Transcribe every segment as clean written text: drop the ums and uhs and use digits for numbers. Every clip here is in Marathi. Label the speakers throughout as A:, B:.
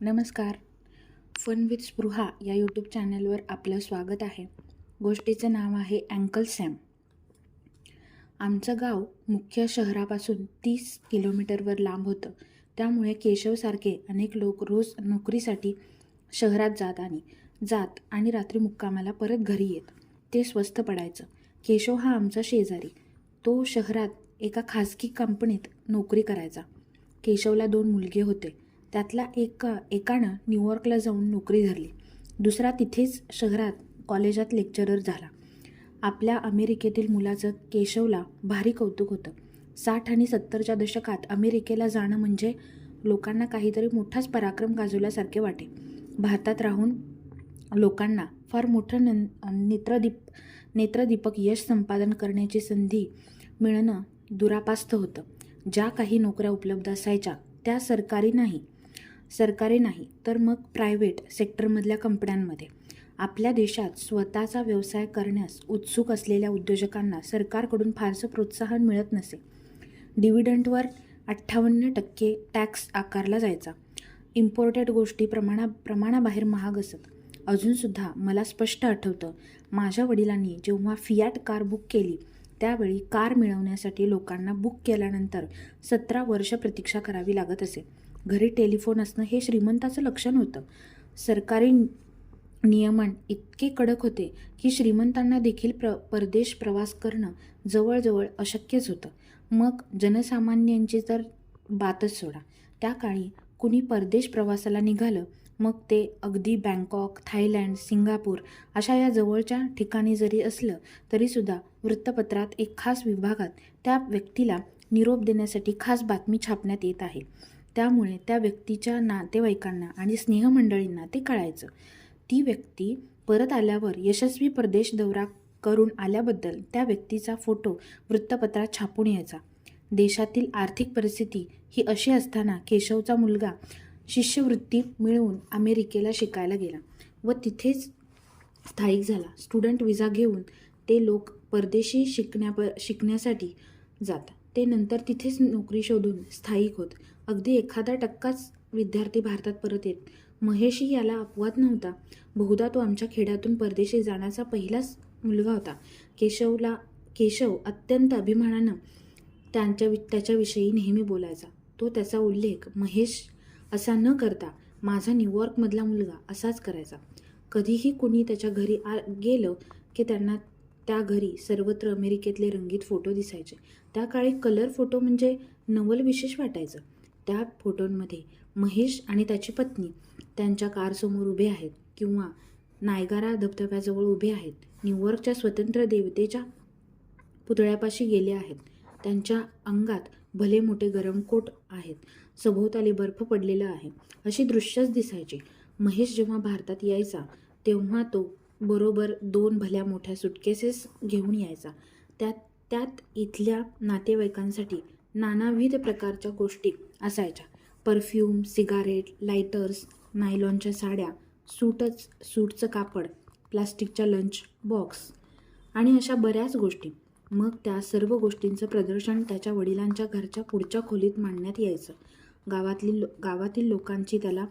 A: नमस्कार. फन विथ स्पृहा या यूट्यूब चॅनलवर आपलं स्वागत आहे. गोष्टीचं नाव आहे अँकल सॅम. आमचं गाव मुख्य शहरापासून 30 किलोमीटरवर लांब होतं. त्यामुळे केशवसारखे अनेक लोक रोज नोकरीसाठी शहरात जात आणि रात्री मुक्कामाला परत घरी येत. ते स्वस्त पडायचं. केशव हा आमचा शेजारी. तो शहरात एका खाजगी कंपनीत नोकरी करायचा. केशवला 2 मुलगे होते. त्यातला एकानं न्यूयॉर्कला जाऊन नोकरी धरली. दुसरा तिथेच शहरात कॉलेजात लेक्चरर झाला. आपल्या अमेरिकेतील मुलाचं केशवला भारी कौतुक होतं. 60 आणि 70च्या दशकात अमेरिकेला जाणं म्हणजे लोकांना काहीतरी मोठाच पराक्रम गाजवल्यासारखे वाटे. भारतात राहून लोकांना फार मोठं नेत्रदीपक यश संपादन करण्याची संधी मिळणं दुरापास्त होतं. ज्या काही नोकऱ्या उपलब्ध असायच्या त्या सरकारी नाही तर मग प्रायव्हेट सेक्टरमधल्या कंपन्यांमध्ये. आपल्या देशात स्वतःचा व्यवसाय करण्यास उत्सुक असलेल्या उद्योजकांना सरकारकडून फारसं प्रोत्साहन मिळत नसे. डिव्हिडंडवर 58% टॅक्स आकारला जायचा. इम्पोर्टेड गोष्टी प्रमाणाबाहेर महाग असत. अजूनसुद्धा मला स्पष्ट आठवतं, माझ्या वडिलांनी जेव्हा फियाट कार बुक केली त्यावेळी कार मिळवण्यासाठी लोकांना बुक केल्यानंतर 17 वर्ष प्रतीक्षा करावी लागत असे. घरी टेलिफोन असणं हे श्रीमंताचं लक्षण होतं. सरकारी नियमन इतके कडक होते की श्रीमंतांना देखील परदेश प्रवास करणं जवळजवळ अशक्यच होतं. मग जनसामान्यांची तर बातच सोडा. त्या काळी कुणी परदेश प्रवासाला निघालं मग ते अगदी बँकॉक, थायलंड, सिंगापूर अशा या जवळच्या ठिकाणी जरी असलं तरीसुद्धा वृत्तपत्रात एक खास विभागात त्या व्यक्तीला निरोप देण्यासाठी खास बातमी छापण्यात येत आहे. त्यामुळे त्या व्यक्तीच्या नातेवाईकांना आणि स्नेहमंडळींना ते कळायचं. ती व्यक्ती परत आल्यावर यशस्वी परदेश दौरा करून आल्याबद्दल त्या व्यक्तीचा फोटो वृत्तपत्रात छापून यायचा. देशातील आर्थिक परिस्थिती ही अशी असताना केशवचा मुलगा शिष्यवृत्ती मिळवून अमेरिकेला शिकायला गेला व तिथेच स्थायिक झाला. स्टुडंट व्हिसा घेऊन ते लोक परदेशी शिकण्यासाठी जातात. ते नंतर तिथेच नोकरी शोधून स्थायिक होत. अगदी 1% विद्यार्थी भारतात परत येत. महेशही याला अपवाद नव्हता. बहुधा तो आमच्या खेड्यातून परदेशी जाण्याचा पहिलाच मुलगा होता. केशव अत्यंत अभिमानानं त्याच्याविषयी नेहमी बोलायचा. तो त्याचा उल्लेख महेश असा न करता माझा न्यूयॉर्कमधला मुलगा असाच करायचा. कधीही कुणी त्याच्या घरी गेलं की त्यांना त्या घरी सर्वत्र अमेरिकेतले रंगीत फोटो दिसायचे. त्या काळी कलर फोटो म्हणजे नवल विशेष वाटायचं. त्या फोटोंमध्ये महेश आणि त्याची पत्नी त्यांच्या कारसमोर उभे आहेत किंवा नायगारा धबधब्याजवळ उभे आहेत. न्यूयॉर्कच्या स्वतंत्र देवतेच्या पुतळ्यापाशी गेले आहेत. त्यांच्या अंगात भले मोठे गरम कोट आहेत. सभोवताली बर्फ पडलेला आहे अशी दृश्यच दिसायची. महेश जेव्हा भारतात यायचा तेव्हा तो बरोबर 2 भल्या मोठ्या सुटकेसेस घेऊन यायचा. त्यात इथल्या नातेवाईकांसाठी नानाविध प्रकारच्या गोष्टी असायच्या. परफ्यूम, सिगारेट, लायटर्स, नायलॉनच्या साड्या, सूटचं कापड, प्लास्टिकच्या लंच बॉक्स आणि अशा बऱ्याच गोष्टी. मग त्या सर्व गोष्टींचं प्रदर्शन त्याच्या वडिलांच्या घरच्या पुढच्या खोलीत मांडण्यात यायचं. गावातील लोकांची त्याला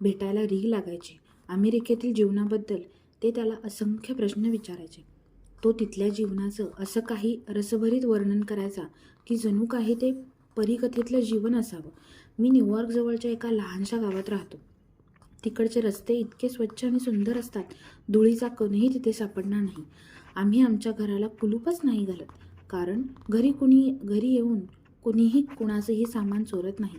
A: भेटायला रीघ लागायची. अमेरिकेतील जीवनाबद्दल ते त्याला असंख्य प्रश्न विचारायचे. तो तिथल्या जीवनाचं असं काही रसभरीत वर्णन करायचा की जणू काही ते परीकथेतलं जीवन असावं. मी न्यूयॉर्कजवळच्या एका लहानशा गावात राहतो. तिकडचे रस्ते इतके स्वच्छ आणि सुंदर असतात, धुळीचा कणही तिथे सापडणार नाही. आम्ही आमच्या घराला कुलूपच नाही घालत, कारण घरी येऊन कुणीही कुणाचंही सामान चोरत नाही.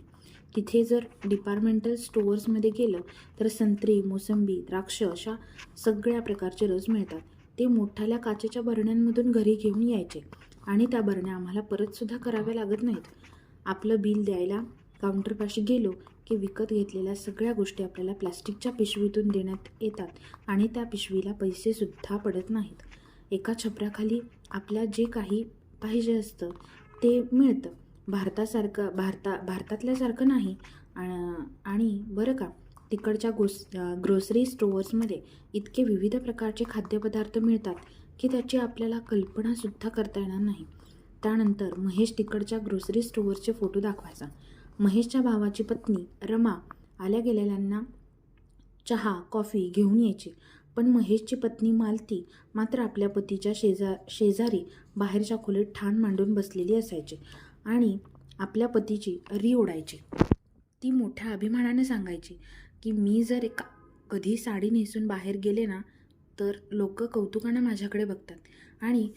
A: तिथे जर डिपार्टमेंटल स्टोअर्समध्ये गेलं तर संत्री, मोसंबी, द्राक्ष अशा सगळ्या प्रकारचे रस मिळतात. ते मोठ्याल्या काचेच्या बरण्यांमधून घरी घेऊन यायचे आणि त्या बरण्या आम्हाला परतसुद्धा कराव्या लागत नाहीत. आपलं बिल द्यायला काउंटरपाशी गेलो की विकत घेतलेल्या सगळ्या गोष्टी आपल्याला प्लास्टिकच्या पिशवीतून देण्यात येतात आणि त्या पिशवीला पैसेसुद्धा पडत नाहीत. एका छपराखाली आपल्या जे काही पाहिजे असतं ते मिळतं. भारतातल्यासारखं नाही. आणि बरं का, तिकडच्या ग्रोसरी स्टोअर्समध्ये इतके विविध प्रकारचे खाद्यपदार्थ मिळतात की त्याची आपल्याला कल्पनासुद्धा करता येणार नाही. त्यानंतर महेश तिकडच्या ग्रोसरी स्टोअर्सचे फोटो दाखवायचा. महेशच्या भावाची पत्नी रमा आल्या गेलेल्यांना चहा कॉफी घेऊन यायची. पण महेशची पत्नी मालती मात्र आपल्या पतीच्या शेजारी बाहेरच्या खोलीत ठाण मांडून बसलेली असायची आणि आपल्या पतीची री ओढायची. ती मोठ्या अभिमानाने सांगायची की मी जर कधी साडी नेसून बाहेर गेले ना तर लोक कौतुकानं माझ्याकडे बघतात आणि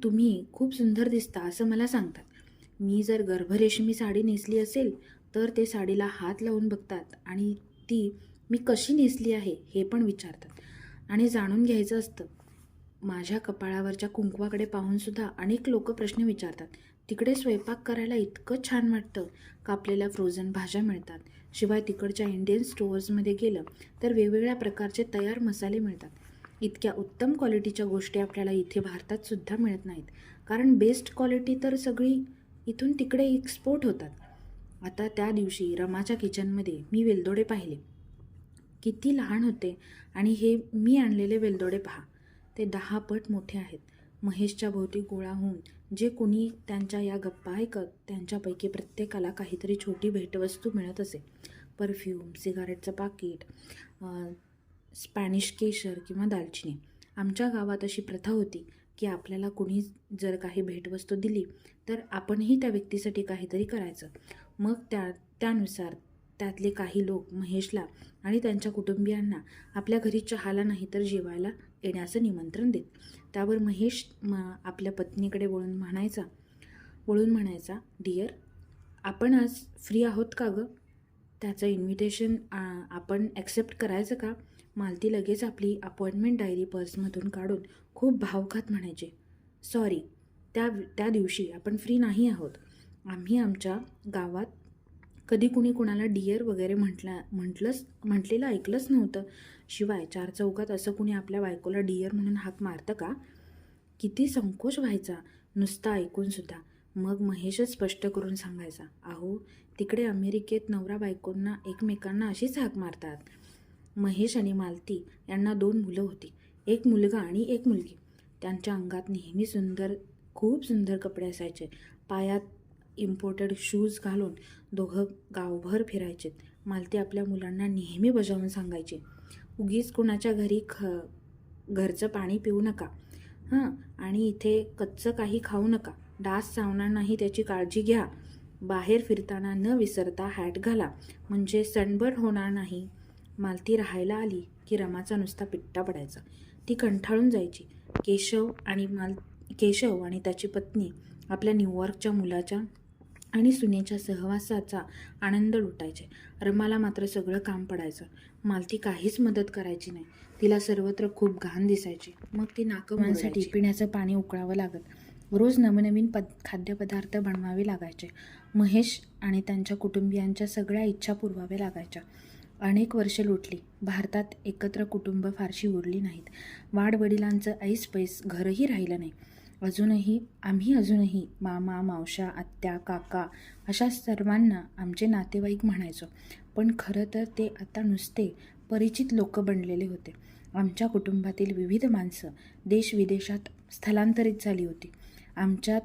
A: तुम्ही खूप सुंदर दिसता असं मला सांगतात. मी जर गर्भरेशमी साडी नेसली असेल तर ते साडीला हात लावून बघतात आणि ती मी कशी नेसली आहे हे पण विचारतात. आणि जाणून घ्यायचं असतं, माझ्या कपाळावरच्या कुंकवाकडे पाहूनसुद्धा अनेक लोक प्रश्न विचारतात. तिकडे स्वयंपाक करायला इतकं छान वाटतं, कापलेल्या फ्रोझन भाज्या मिळतात. शिवाय तिकडच्या इंडियन स्टोअर्समध्ये गेलं तर वेगवेगळ्या प्रकारचे तयार मसाले मिळतात. इतक्या उत्तम क्वालिटीच्या गोष्टी आपल्याला इथे भारतात सुद्धा मिळत नाहीत, कारण बेस्ट क्वालिटी तर सगळी इथून तिकडे एक्सपोर्ट होतात. आता त्या दिवशी रमाच्या किचनमध्ये मी वेलदोडे पाहिले. किती लहान होते आणि हे मी आणलेले वेलदोडे पहा, ते 10 पट मोठे आहेत. महेशच्या भोवती गोळा होऊन जे कोणी त्यांच्या या गप्पा ऐकत त्यांच्यापैकी प्रत्येकाला काहीतरी छोटी भेटवस्तू मिळत असे. परफ्यूम, सिगारेटचं पाकिट, स्पॅनिश केशर किंवा दालचिनी. आमच्या गावात अशी प्रथा होती की आपल्याला कोणी जर काही भेटवस्तू दिली तर आपणही त्या व्यक्तीसाठी काहीतरी करायचं. मग त्यानुसार त्यातले काही लोक महेशला आणि त्यांच्या कुटुंबियांना आपल्या घरी चहाला नाही तर जेवायला येण्याचं निमंत्रण देत. त्यावर महेश आपल्या पत्नीकडे वळून म्हणायचा, डिअर, आपण आज फ्री आहोत का गं? त्याचं इन्व्हिटेशन आपण ॲक्सेप्ट करायचं का? मालती लगेच आपली अपॉइंटमेंट डायरी पर्समधून काढून खूप भावखात म्हणायचे, सॉरी, त्या दिवशी आपण फ्री नाही आहोत. आम्ही आमच्या गावात कधी कुणी कुणाला डिअर वगैरे म्हटलेलं ऐकलंच नव्हतं. शिवाय 4 चौकात असं कुणी आपल्या बायकोला डिअर म्हणून हाक मारतं का? किती संकोच व्हायचा नुसता ऐकूनसुद्धा. मग महेशच स्पष्ट करून सांगायचा, अहो, तिकडे अमेरिकेत नवरा बायकोंना एकमेकांना अशीच हाक मारतात. महेश आणि मालती यांना 2 मुलं होती, एक मुलगा आणि एक मुलगी. त्यांच्या अंगात नेहमी खूप सुंदर कपडे असायचे. पायात इम्पोर्टेड शूज घालून दोघं गावभर फिरायचे. मालती आपल्या मुलांना नेहमी बजावून सांगायची, उगीच कुणाच्या घरी घरचं पाणी पिऊ नका, आणि इथे कच्चं काही खाऊ नका. डास चावणार नाही त्याची काळजी घ्या. बाहेर फिरताना न विसरता हॅट घाला, म्हणजे सनबर्न होणार नाही. मालती राहायला आली की रमाचा नुसता पिट्टा पडायचा. ती कंटाळून जायची. केशव आणि त्याची पत्नी आपल्या न्यूयॉर्कच्या मुलाच्या आणि सुनेच्या सहवासाचा आनंद लुटायचे. रमाला मात्र सगळं काम पडायचं. मालती काहीच मदत करायची नाही. तिला सर्वत्र खूप घाण दिसायची. मग ती नाकमांसाठी पिण्याचं पाणी उकळावं लागत. रोज नवनवीन खाद्यपदार्थ बनवावे लागायचे. महेश आणि त्यांच्या कुटुंबियांच्या सगळ्या इच्छा पुरवाव्या लागायच्या. अनेक वर्षे लुटली. भारतात एकत्र कुटुंब फारशी उरली नाहीत. वाडवडिलांचं ऐसपैस घरही राहिलं नाही. आम्ही अजूनही मामा, मावश्या, आत्या, काका अशा सर्वांना आमचे नातेवाईक म्हणायचो. पण खरं तर ते आता नुसते परिचित लोक बनलेले होते. आमच्या कुटुंबातील विविध माणसं देशविदेशात स्थलांतरित झाली होती. आमच्यात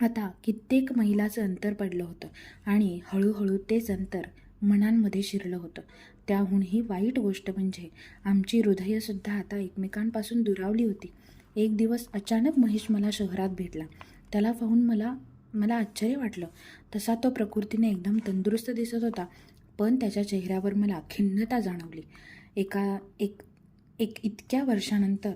A: आता कित्येक मैलाचं अंतर पडलं होतं आणि हळूहळू तेच अंतर मनांमध्ये शिरलं होतं. त्याहूनही वाईट गोष्ट म्हणजे आमची हृदयंसुद्धा आता एकमेकांपासून दुरावली होती. एक दिवस अचानक महेश मला शहरात भेटला. त्याला पाहून मला आश्चर्य वाटलं. तसा तो प्रकृतीने एकदम तंदुरुस्त दिसत होता, पण त्याच्या चेहऱ्यावर मला खिन्नता जाणवली. इतक्या वर्षानंतर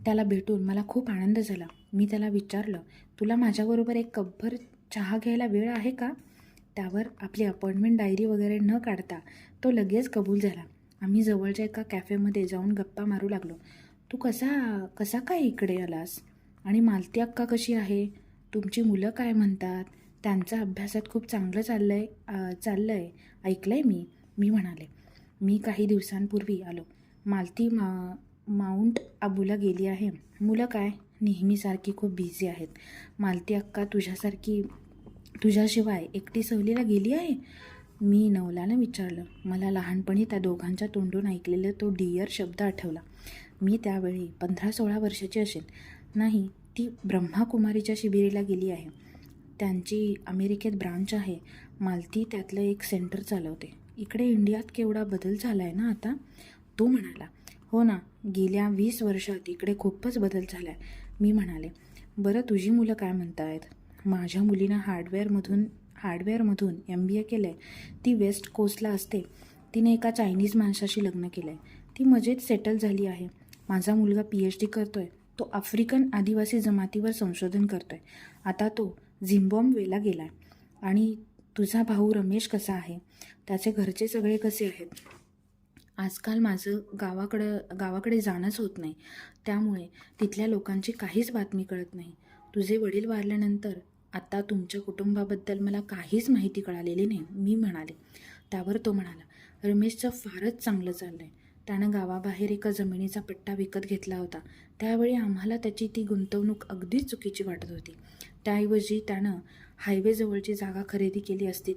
A: त्याला भेटून मला खूप आनंद झाला. मी त्याला विचारलं, तुला माझ्याबरोबर एक कपभर चहा घ्यायला वेळ आहे का? त्यावर आपली अपॉइंटमेंट डायरी वगैरे न काढता तो लगेच कबूल झाला. आम्ही जवळच्या एका कॅफेमध्ये जाऊन गप्पा मारू लागलो. तू कसा काय इकडे आलास? आणि मालती अक्का कशी आहे? तुमची मुलं काय म्हणतात? त्यांचं अभ्यासात खूप चांगलं चाललंय ऐकलंय मी म्हणाले. मी काही दिवसांपूर्वी आलो. मालती माउंट आबूला गेली आहे. मुलं काय नेहमीसारखी खूप बिझी आहेत. मालती अक्का तुझ्याशिवाय एकटी सहलीला गेली आहे? मी नवलानं विचारलं. मला लहानपणी त्या दोघांच्या तोंडून ऐकलेला तो डिअर शब्द आठवला. मी त्यावेळी 15-16 वर्षाची असेल. नाही, ती ब्रह्माकुमारीच्या शिबिरीला गेली आहे. त्यांची अमेरिकेत ब्रांच आहे. मालती त्यातलं एक सेंटर चालवते. इकडे इंडियात केवढा बदल झाला आहे ना आता. तो म्हणाला. हो ना, गेल्या 20 वर्षात इकडे खूपच बदल झाला आहे. मी म्हणाले. बरं, तुझी मुलं काय म्हणत आहेत? माझ्या मुलीनं हार्डवेअरमधून MBA केलं आहे. ती वेस्ट कोस्टला असते. तिने एका चायनीज माणसाशी लग्न केलं आहे. ती मजेत सेटल झाली आहे. माझा मुलगा PhD करतोय. तो आफ्रिकन आदिवासी जमातीवर संशोधन करतोय. आता तो झिम्बाब्वेला गेला आहे. आणि तुझा भाऊ रमेश कसा आहे? त्याचे घरचे सगळे कसे आहेत? आजकाल माझं गावाकडे जाणंच होत नाही. त्यामुळे तिथल्या लोकांची काहीच बातमी कळत नाही. तुझे वडील वारल्यानंतर आता तुमच्या कुटुंबाबद्दल मला काहीच माहिती कळालेली नाही, मी म्हणाले. त्यावर तो म्हणाला, रमेशचं फारच चांगलं चाललं आहे. त्यानं गावाबाहेर एका जमिनीचा पट्टा विकत घेतला होता. त्यावेळी आम्हाला त्याची ती गुंतवणूक अगदीच चुकीची वाटत होती. त्याऐवजी त्यानं हायवेजवळची जागा खरेदी केली असती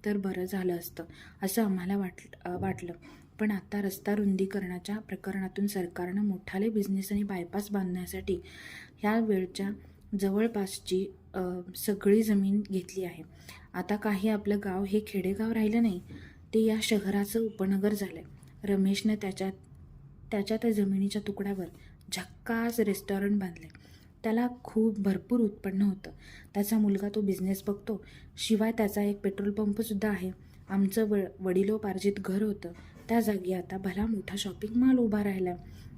A: तर बरं झालं असतं, असं आम्हाला वाटलं. पण आता रस्ता रुंदीकरणाच्या प्रकरणातून सरकारनं मोठाले बिझनेस आणि बायपास बांधण्यासाठी ह्या वेळच्या जवळपासची सगळी जमीन घेतली आहे. आता काही आपलं गाव हे खेडेगाव राहिलं नाही, ते या शहराचं उपनगर झालं आहे. रमेशनं त्याच्या त्या जमिनीच्या तुकड्यावर झक्कास रेस्टॉरंट बांधले. त्याला खूप भरपूर उत्पन्न होतं. त्याचा मुलगा तो बिझनेस बघतो. शिवाय त्याचा एक पेट्रोल पंपसुद्धा आहे. आमचं वडिलोपार्जित घर होतं, त्या जागी आता भला मोठा शॉपिंग मॉल उभा राहिला.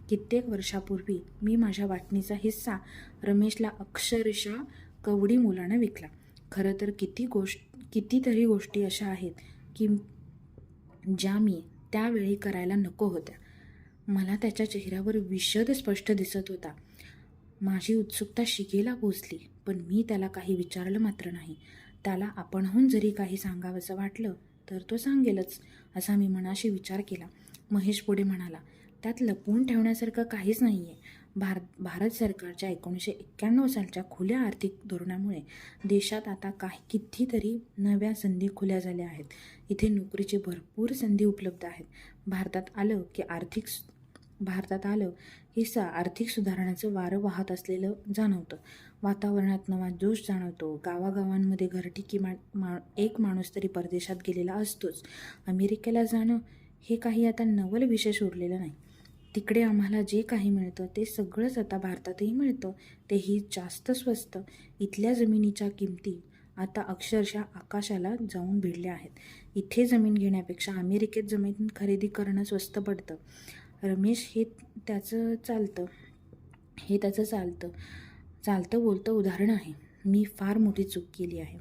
A: कित्येक वर्षापूर्वी मी माझ्या वाटणीचा हिस्सा रमेशला अक्षरशः कवडी मुलानं विकला. खरं तर कितीतरी गोष्टी अशा आहेत की ज्या मी त्यावेळी करायला नको होत्या. मला त्याच्या चेहऱ्यावर विषद स्पष्ट दिसत होता. माझी उत्सुकता शिगेला पोचली, पण मी त्याला काही विचारलं मात्र नाही. त्याला आपणहून जरी काही सांगावंसं वाटलं तर तो सांगेलच, असा मी मनाशी विचार केला. महेश पुढे म्हणाला, त्यात लपवून ठेवण्यासारखं काहीच नाही आहे. भारत सरकारच्या 1991 सालच्या खुल्या आर्थिक धोरणामुळे देशात आता कितीतरी नव्या संधी खुल्या झाल्या आहेत. इथे नोकरीची भरपूर संधी उपलब्ध आहेत. भारतात आलं की आर्थिक सुधारणाचं वारं वाहत असलेलं जाणवतं. वातावरणात नवा जोश जाणवतो. गावागावांमध्ये घरटी एक माणूस तरी परदेशात गेलेला असतोच. अमेरिकेला जाणं हे काही आता नवल विशेष उरलेलं नाही. तिकडे आम्हाला जे काही मिळतं ते सगळंच आता भारतातही मिळतं, तेही जास्त स्वस्त. इथल्या जमिनीच्या किमती आता अक्षरशः आकाशाला जाऊन भिडल्या आहेत. इथे जमीन घेण्यापेक्षा अमेरिकेत जमीन खरेदी करणं स्वस्त पडतं. रमेश, हे त्याचं चालतं बोलतं उदाहरण आहे. मी फार मोठी चूक केली आहे.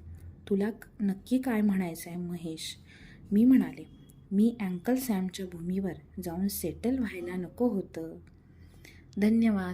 A: तुला नक्की काय म्हणायचं आहे महेश? मी म्हणाले. मी अँकल सॅमच्या भूमीवर जाऊन सेटल व्हायला नको होतं. धन्यवाद.